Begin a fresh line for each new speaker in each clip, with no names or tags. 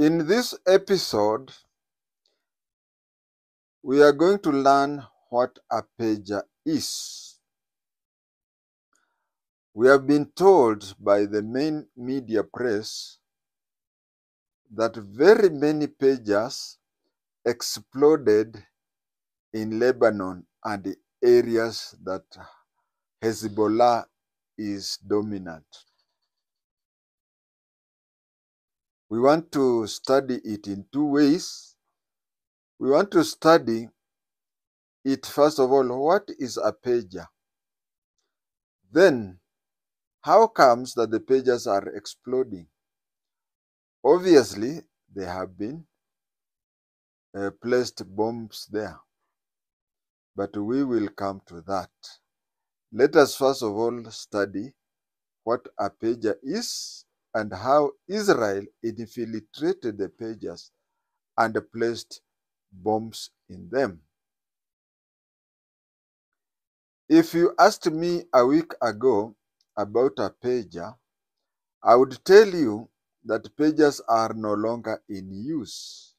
In this episode, we are going to learn what a pager is. We have been told by the main media press that very many pagers exploded in Lebanon and the areas that HEZIBULLAH is dominant. We want to study it in two ways. We want to study it, first of all, what is a pager? Then, how comes that the pagers are exploding? Obviously, there have been placed bombs there, but we will come to that. Let us first of all study what a pager is and how Israel infiltrated the pagers and placed bombs in them. If you asked me a week ago about a pager, I would tell you that pagers are no longer in use.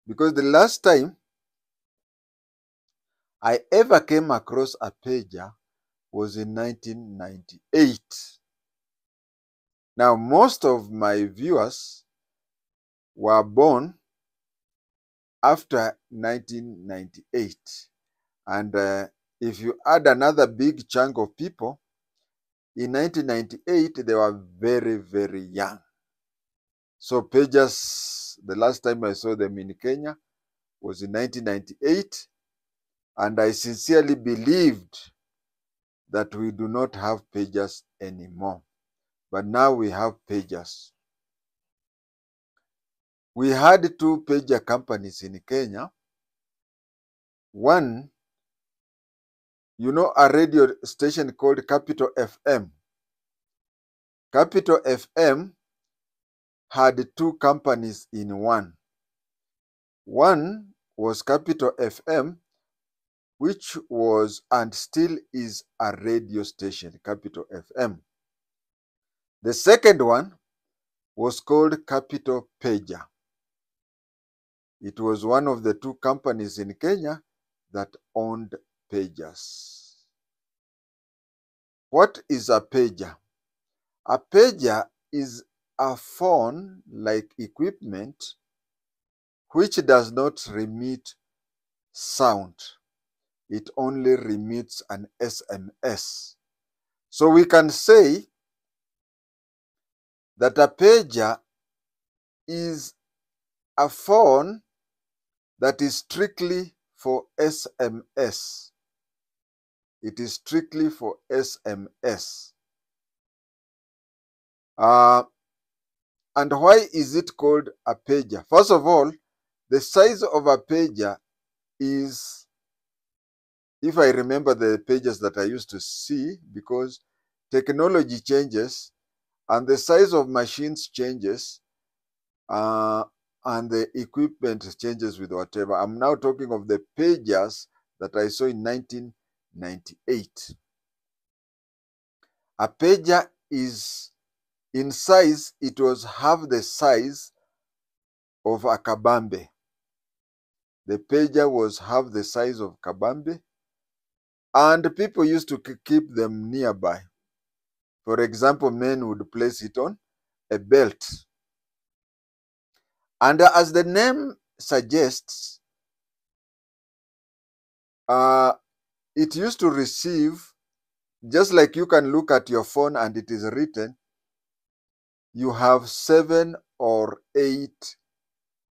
Because the last time I ever came across a pager was in 1998. Now, most of my viewers were born after 1998. And if you add another big chunk of people, in 1998, they were very, very young. So pagers, the last time I saw them in Kenya was in 1998. And I sincerely believed that we do not have pagers anymore. But now we have pagers. We had two pager companies in Kenya. One, you know, a radio station called Capital FM. Capital FM had two companies in one. One was Capital FM, which was and still is a radio station, Capital FM. The second one was called Capital Pager. It was one of the two companies in Kenya that owned pagers. What is a pager? A pager is a phone-like equipment which does not remit sound. It only remits an SMS. So we can say that a pager is a phone that is strictly for SMS. It is strictly for SMS. And why is it called a pager? First of all, the size of a pager is, if I remember the pages that I used to see, because technology changes and the size of machines changes, and the equipment changes with whatever. I'm now talking of the pagers that I saw in 1998. A pager is, in size, it was half the size of a kabambe. The pager was half the size of kabambe, and people used to keep them nearby. For example, men would place it on a belt. And as the name suggests, it used to receive, just like you can look at your phone and it is written, you have 7 or 8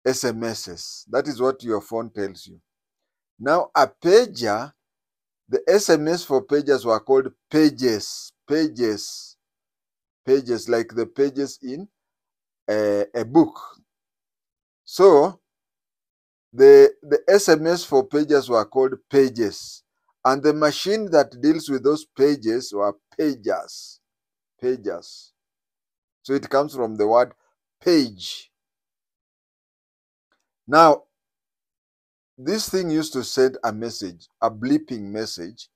SMSs. That is what your phone tells you. Now, a pager, the SMS for pagers were called pages. Pages, like the pages in a book. So, the SMS for pages were called pages. And the machine that deals with those pages were pagers. Pagers. So it comes from the word page. Now, this thing used to send a message, a bleeping message.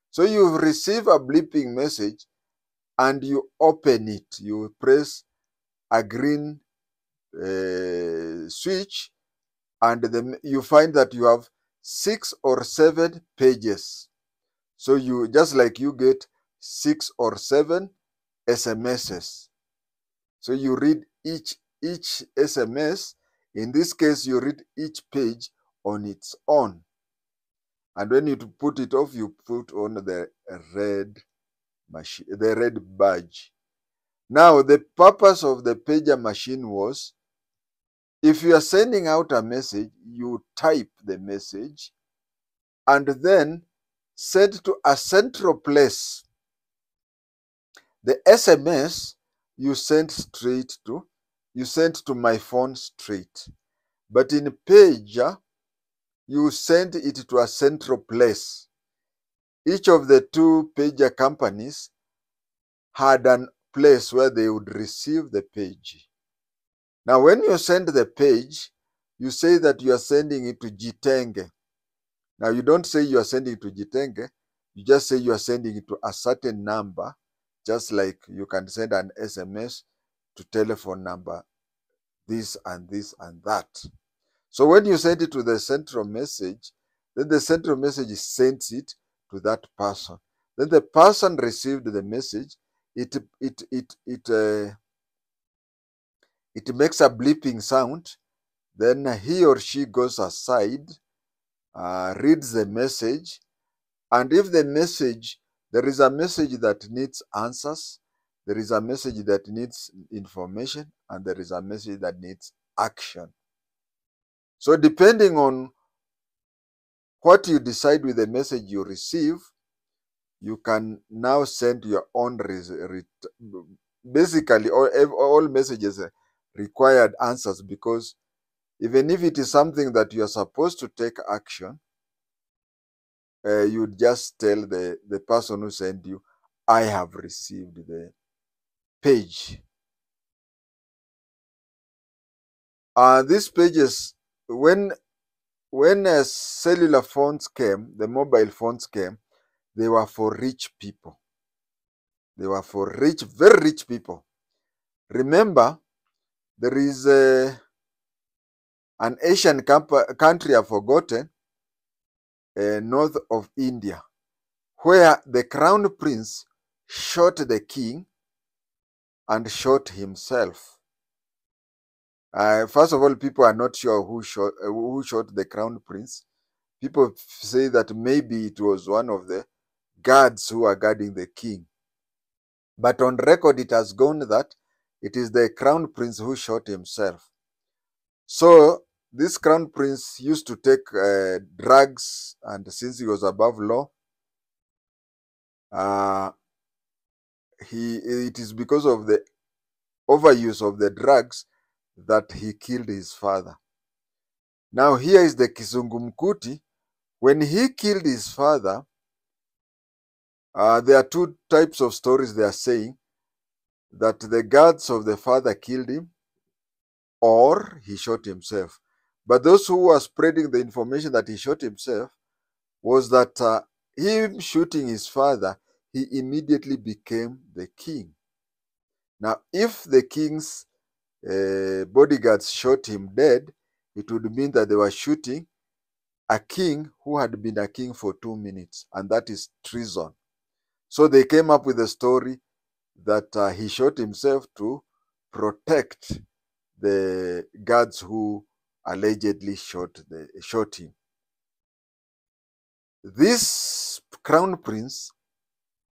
So you receive a bleeping message and you open it. You press a green switch, and then you find that you have 6 or 7 pages. So you just like you get 6 or 7 SMSs. So you read each SMS. In this case, you read each page on its own. And when you put it off, you put on the red machine, the red badge. Now, the purpose of the pager machine was, if you are sending out a message, you type the message and then send to a central place. The SMS you send to my phone straight. But in pager, you send it to a central place. Each of the 2 pager companies had a place where they would receive the page. Now, when you send the page, you say that you are sending it to JI-TENGE. Now, you don't say you are sending it to JI-TENGE. You just say you are sending it to a certain number, just like you can send an SMS to telephone number, this and this and that. So when you send it to the central message, then the central message sends it to that person. Then the person received the message. It makes a bleeping sound. Then he or she goes aside, reads the message, and if there is a message that needs answers, there is a message that needs information, and there is a message that needs action. So depending on what you decide with the message you receive, you can now send your own basically all messages required answers, because even if it is something that you are supposed to take action, you just tell the person who sent you, I have received the page. These pages, when cellular phones came, the mobile phones came, they were for rich people. They were for very rich people. Remember, there is an Asian country I've forgotten, north of India, where the crown prince shot the king and shot himself. First of all, people are not sure who shot the crown prince. People say that maybe it was one of the guards who are guarding the king. But on record, it has gone that it is the crown prince who shot himself. So this crown prince used to take drugs, and since he was above law, it is because of the overuse of the drugs that he killed his father. Now here is the Kizungumkuti. When he killed his father, there are 2 types of stories they are saying, that the guards of the father killed him or he shot himself. But those who were spreading the information that he shot himself was that him shooting his father, he immediately became the king. Now, if the king's bodyguards shot him dead, it would mean that they were shooting a king who had been a king for 2 minutes, and that is treason. So they came up with a story that he shot himself to protect the guards who allegedly shot him. This crown prince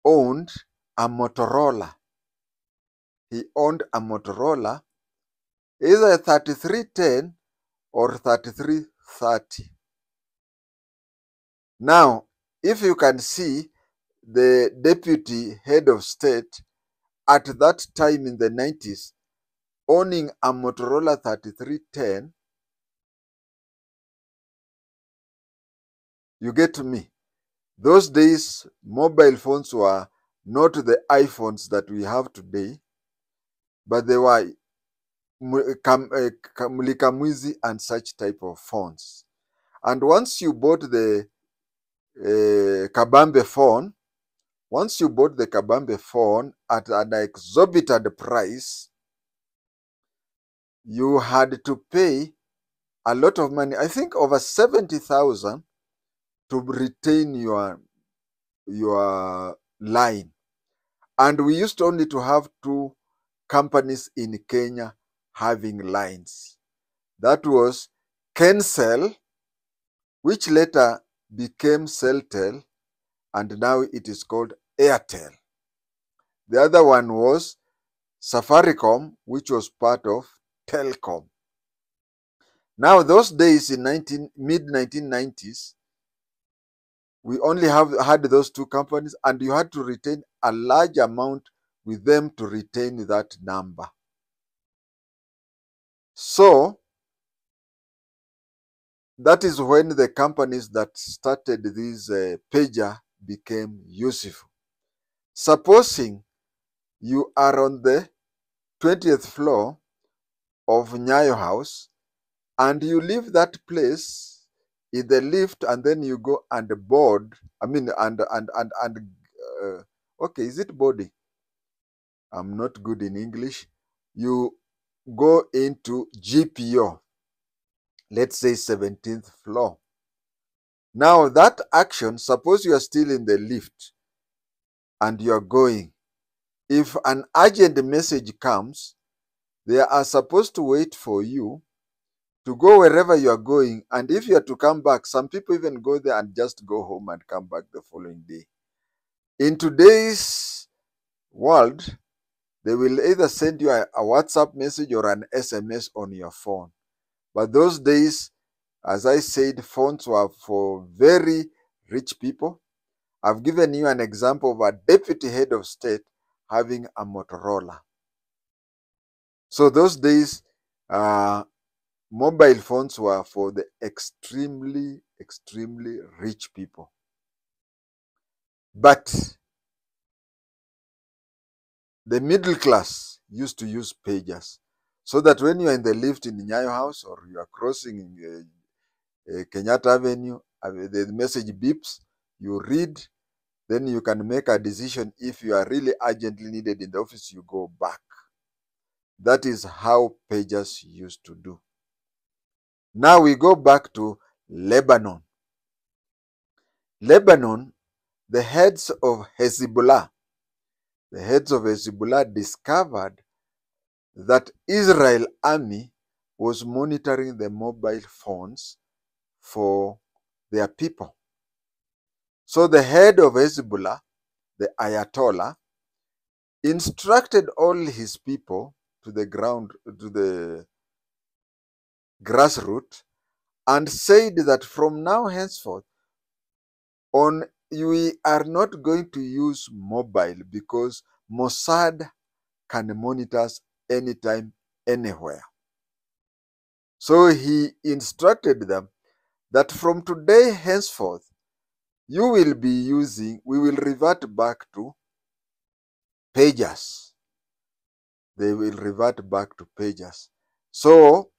owned a Motorola. He owned a Motorola, either 3310 or 3330. Now, if you can see, the deputy head of state at that time in the 90s owning a Motorola 3310, you get me? Those days, mobile phones were not the iPhones that we have today, but they were Mulikamwizi and such type of phones. And once you bought the Kabambe phone, at an exorbitant price, you had to pay a lot of money, I think over 70,000, to retain your line. And we used only to have two companies in Kenya having lines. That was Kencell, which later became Celtel, and now it is called Airtel. The other one was Safaricom, which was part of Telcom. Now, those days in mid-1990s, we only had those two companies, and you had to retain a large amount with them to retain that number. So that is when the companies that started this pager became useful. Supposing you are on the 20th floor of Nyayo House and you leave that place in the lift, and then you go and board, okay, is it boarding? I'm not good in English. You go into GPO, let's say 17th floor. Now that action, suppose you are still in the lift and you are going. If an urgent message comes, they are supposed to wait for you to go wherever you are going. And if you are to come back, some people even go there and just go home and come back the following day. In today's world, they will either send you a WhatsApp message or an SMS on your phone. But those days, as I said, phones were for very rich people. I've given you an example of a deputy head of state having a Motorola. So those days, mobile phones were for the extremely, extremely rich people. But the middle class used to use pagers, so that when you are in the lift in Nyayo House or you are crossing Kenyatta Avenue, the message beeps, you read, then you can make a decision. If you are really urgently needed in the office, you go back. That is how pagers used to do. Now we go back to Lebanon. Lebanon, the heads of HEZIBULLAH discovered that Israel army was monitoring the mobile phones for their people. So the head of HEZIBULLAH, the Ayatollah, instructed all his people to the grassroots, and said that from now henceforth we are not going to use mobile because Mossad can monitor us anytime, anywhere. So he instructed them that from today henceforth, we will revert back to pagers. They will revert back to pagers. So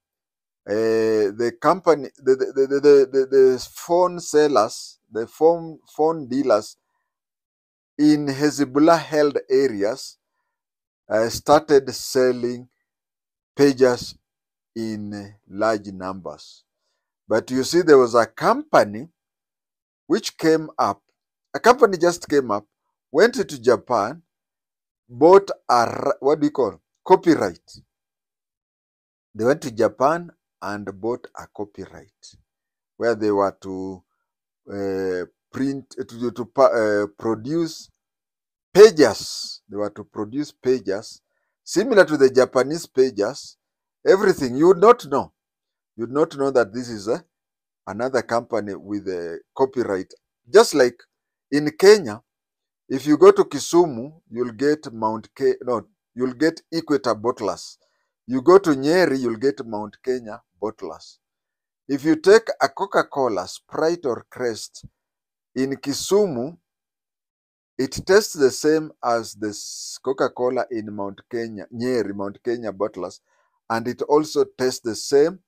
the company, the phone sellers, the phone dealers in Hezbollah held areas started selling pagers in large numbers. But you see, there was a company which came up. A company just came up, went to Japan, bought copyright. They went to Japan and bought a copyright where they were to produce pagers. They were to produce pagers similar to the Japanese pagers. Everything you would not know. You would not know that this is another company with a copyright. Just like in Kenya, if you go to Kisumu, you'll get you'll get Equator bottlers. You go to Nyeri, you'll get Mount Kenya bottlers. If you take a Coca-Cola, Sprite or Crest in Kisumu, it tastes the same as the Coca-Cola in Mount Kenya, Nyeri, Mount Kenya bottlers, and it also tastes the same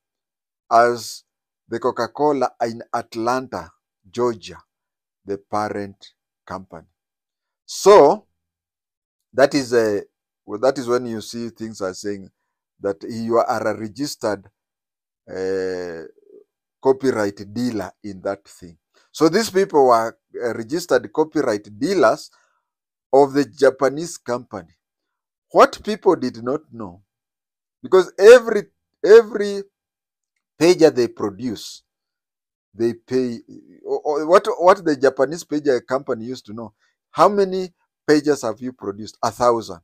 as the Coca-Cola in Atlanta, Georgia, the parent company. So that is when you see things are saying that you are a registered copyright dealer in that thing. So these people were registered copyright dealers of the Japanese company. What people did not know, because every pager they produce, they pay. What the Japanese pager company used to know, how many pages have you produced? 1,000.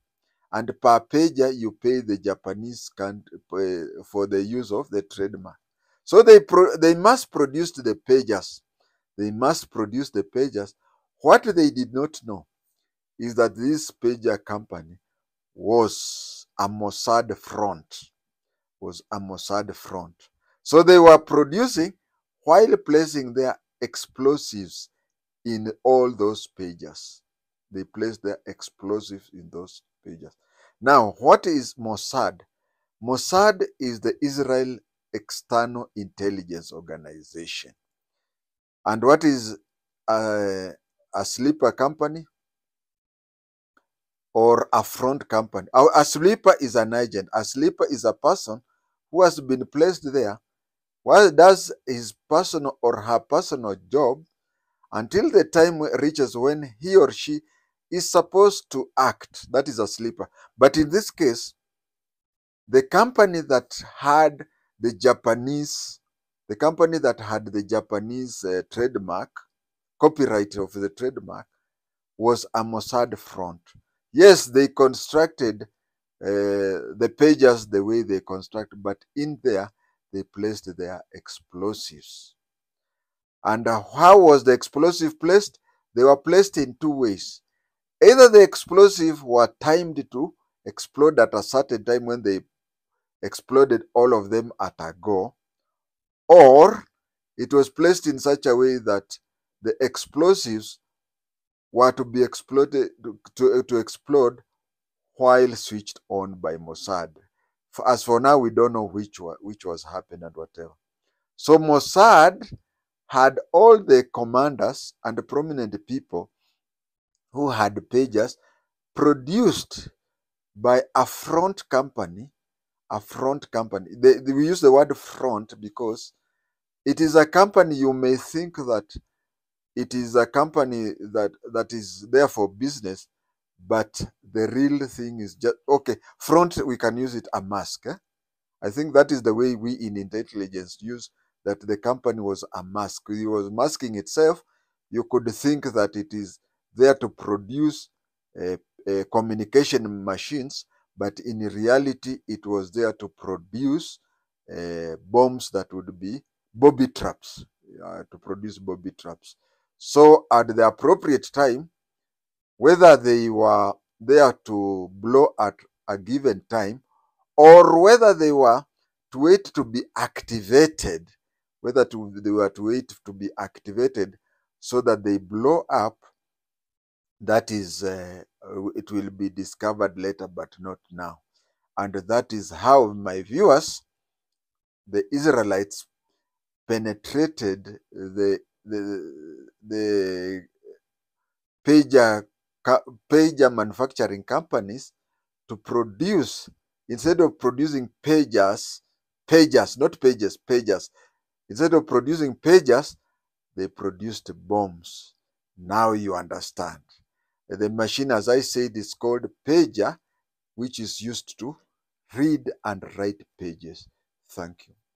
And per pager you pay the Japanese country for the use of the trademark. So they must produce the pages. They must produce the pages. What they did not know is that this pager company was a Mossad front. Was a Mossad front. So they were producing while placing their explosives in all those pages. They placed their explosives in those pages. Now, what is Mossad? Mossad is the Israel External Intelligence Organization. And what is a sleeper company or a front company? A sleeper is an agent. A sleeper is a person who has been placed there, while does his personal or her personal job until the time reaches when he or she is supposed to act. That is a sleeper. But in this case, the company that had the Japanese, trademark, copyright of the trademark, was a Mossad front. Yes, they constructed the pages the way they construct, but in there they placed their explosives. And how was the explosive placed? They were placed in two ways. Either the explosive were timed to explode at a certain time when they exploded all of them at a go, or it was placed in such a way that the explosives were to be exploded to explode while switched on by Mossad. As for now, we don't know which was happened and whatever. So Mossad had all the commanders and the prominent people who had pages produced by a front company. We use the word front because it is a company. You may think that it is a company that is there for business, but the real thing is just, okay, front, we can use it a mask. I think that is the way we in intelligence use that the company was a mask. It was masking itself. You could think that it is there to produce communication machines, but in reality, it was there to produce bombs that would be booby traps, to produce booby traps. So at the appropriate time, whether they were there to blow at a given time, or whether they were to wait to be activated, they were to wait to be activated so that they blow up, that is, it will be discovered later, but not now. And that is how, my viewers, the Israelites penetrated the pager manufacturing companies to produce, instead of producing pagers, not pages, pagers. Instead of producing pagers, they produced bombs. Now you understand. The machine, as I said, is called pager, which is used to read and write pages. Thank you.